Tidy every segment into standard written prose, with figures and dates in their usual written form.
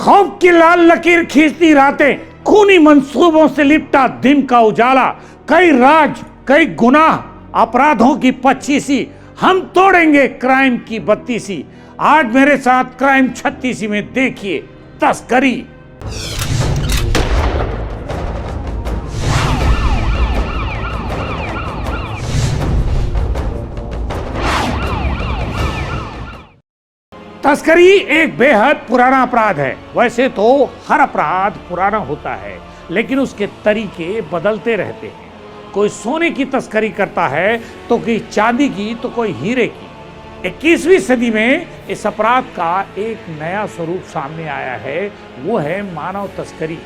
खौफ की लाल लकीर खींचती रातें, खूनी मंसूबों से लिपटा दिन का उजाला, कई राज कई गुनाह अपराधों की 25वीं, हम तोड़ेंगे क्राइम की 32वीं। आज मेरे साथ क्राइम 36 में देखिए तस्करी। तस्करी एक बेहद पुराना अपराध है। वैसे तो हर अपराध पुराना होता है, लेकिन उसके तरीके बदलते रहते हैं। कोई सोने की तस्करी करता है तो कोई चांदी की, तो कोई हीरे की। 21वीं सदी में इस अपराध का एक नया स्वरूप सामने आया है, वो है मानव तस्करी।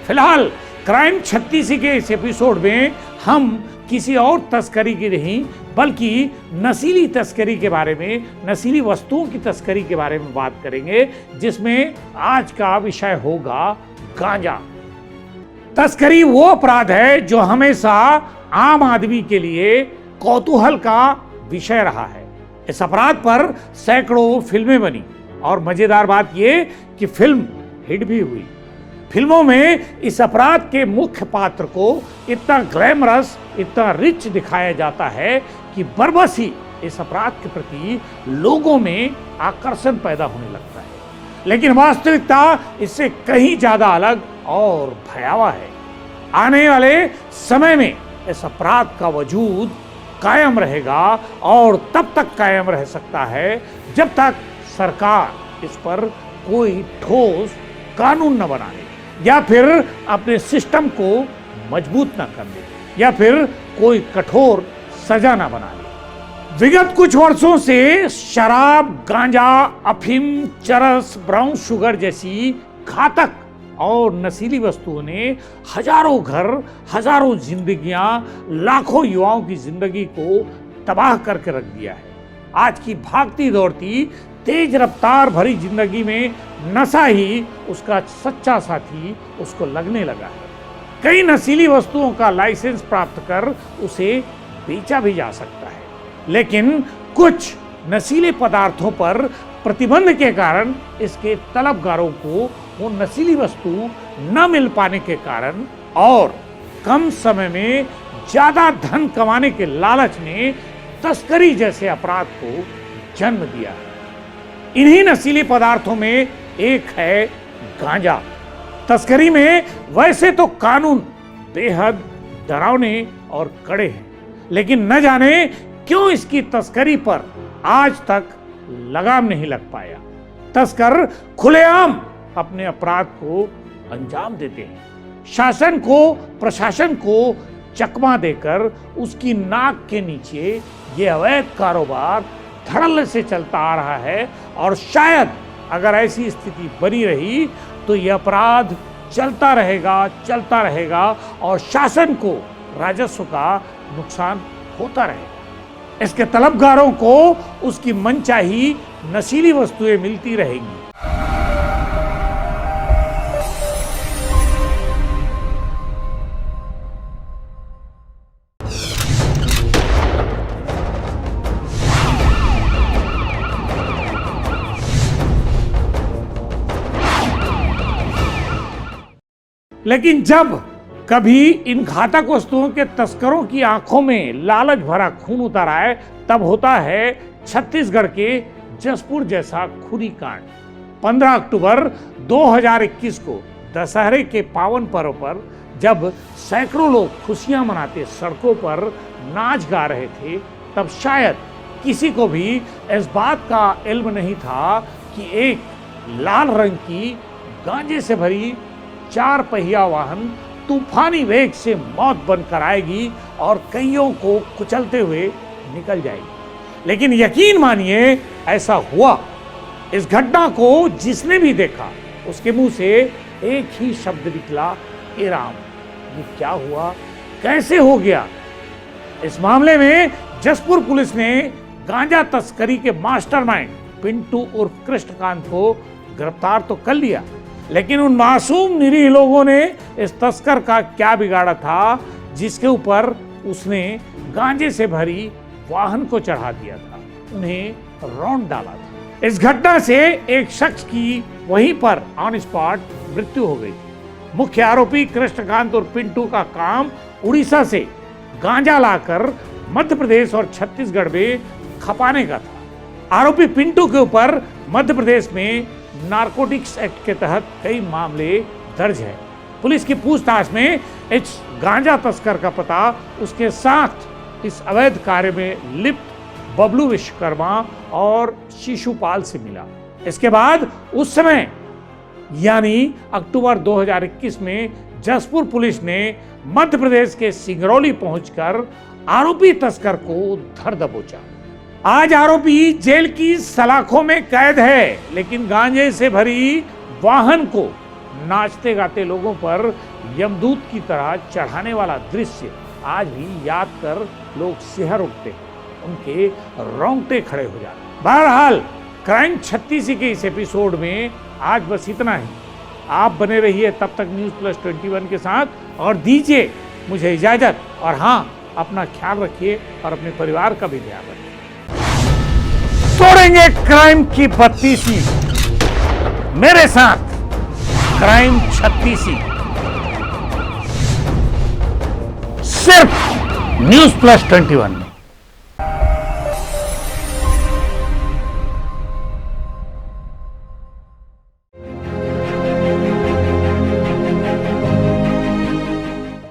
फिलहाल क्राइम 36 के इस एपिसोड में हम किसी और तस्करी की नहीं, बल्कि नशीली तस्करी के बारे में, नशीली वस्तुओं की तस्करी के बारे में बात करेंगे, जिसमें आज का विषय होगा गांजा। तस्करी वो अपराध है जो हमेशा आम आदमी के लिए कौतूहल का विषय रहा है। इस अपराध पर सैकड़ों फिल्में बनी और मजेदार बात यह कि फिल्म हिट भी हुई। फिल्मों में इस अपराध के मुख्य पात्र को इतना ग्लैमरस, इतना रिच दिखाया जाता है कि बरबस ही इस अपराध के प्रति लोगों में आकर्षण पैदा होने लगता है। लेकिन वास्तविकता इससे कहीं ज्यादा अलग और भयावह है। आने वाले समय में इस अपराध का वजूद कायम रहेगा और तब तक कायम रह सकता है जब तक सरकार इस पर कोई ठोस कानून न बना ले, या फिर अपने सिस्टम को मजबूत न कर ले, या फिर कोई कठोर सजा न बना ले। विगत कुछ वर्षों से शराब, गांजा, अफीम, चरस, ब्राउन शुगर जैसी घातक और नशीली वस्तुओं ने हजारों घर, हजारों जिंदगियां, लाखों युवाओं की जिंदगी को तबाह करके रख दिया है। आज की भागती दौड़ती तेज रफ्तार भरी जिंदगी में नशा ही उसका सच्चा साथी उसको लगने लगा है। कई नशीली वस्तुओं का लाइसेंस प्राप्त कर उसे बेचा भी जा सकता है, लेकिन कुछ नशीले पदार्थों पर प्रतिबंध के कारण इसके तलबगारों को वो नशीली वस्तु न मिल पाने के कारण और कम समय में ज्यादा धन कमाने के लालच ने तस्करी जैसे अपराध को जन्म दिया है। इन्हीं नशीले पदार्थों में एक है गांजा। तस्करी में वैसे तो कानून बेहद डरावने और कड़े हैं, लेकिन न जाने क्यों इसकी तस्करी पर आज तक लगाम नहीं लग पाया। तस्कर खुलेआम अपने अपराध को अंजाम देते हैं। शासन को, प्रशासन को चकमा देकर उसकी नाक के नीचे ये अवैध कारोबार धड़ल्ले से चलता आ रहा है, और शायद अगर ऐसी स्थिति बनी रही तो यह अपराध चलता रहेगा और शासन को राजस्व का नुकसान होता रहेगा। इसके तलबगारों को उसकी मनचाही नशीली वस्तुएं मिलती रहेंगी। लेकिन जब कभी इन घातक वस्तुओं के तस्करों की आंखों में लालच भरा खून उतर आए, तब होता है छत्तीसगढ़ के जसपुर जैसा खूनी कांड। 15 अक्टूबर 2021 को दशहरे के पावन पर्व पर जब सैकड़ों लोग खुशियां मनाते सड़कों पर नाच गा रहे थे, तब शायद किसी को भी इस बात का इल्म नहीं था कि एक लाल रंग की गांजे से भरी 4 पहिया वाहन तूफानी वेग से मौत बनकर आएगी और कईयों को कुचलते हुए निकल जाएगी। लेकिन यकीन मानिए ऐसा हुआ। इस घटना को जिसने भी देखा उसके मुंह से एक ही शब्द निकला, हे राम, ये क्या हुआ, कैसे हो गया। इस मामले में जसपुर पुलिस ने गांजा तस्करी के मास्टरमाइंड पिंटू उर्फ कृष्णकांत को गिरफ्तार तो कर लिया, लेकिन उन मासूम निरीह लोगों ने इस तस्कर का क्या बिगाड़ा था जिसके ऊपर उसने गांजे से भरी वाहन को चढ़ा दिया था, उन्हें रौंद डाला था। इस घटना से एक शख्स की वहीं पर ऑन स्पॉट मृत्यु हो गई थी। मुख्य आरोपी कृष्णकांत और पिंटू का काम उड़ीसा से गांजा लाकर मध्य प्रदेश और छत्तीसगढ़ में खपाने का था। आरोपी पिंटू के ऊपर मध्य प्रदेश में नारकोटिक्स एक्ट के तहत कई मामले दर्ज है। पुलिस की पूछताछ में इस गांजा तस्कर का पता उसके साथ इस अवैध कार्य में लिप्त बबलू विश्वकर्मा और शिशुपाल से मिला। इसके बाद उस समय यानी अक्टूबर 2021 में जसपुर पुलिस ने मध्य प्रदेश के सिंगरौली पहुंचकर आरोपी तस्कर को धर दबोचा। आज आरोपी जेल की सलाखों में कैद है, लेकिन गांजे से भरी वाहन को नाचते गाते लोगों पर यमदूत की तरह चढ़ाने वाला दृश्य आज भी याद कर लोग सिहर उठते हैं, उनके रोंगटे खड़े हो जाते हैं। बहरहाल क्राइम 36 के इस एपिसोड में आज बस इतना ही। आप बने रहिए तब तक News+21 के साथ और दीजिए मुझे इजाजत। और हाँ, अपना ख्याल रखिए और अपने परिवार का भी ध्यान रखिए। तोड़ेंगे क्राइम की बत्तीसी, मेरे साथ क्राइम 36 सिर्फ News+21 में।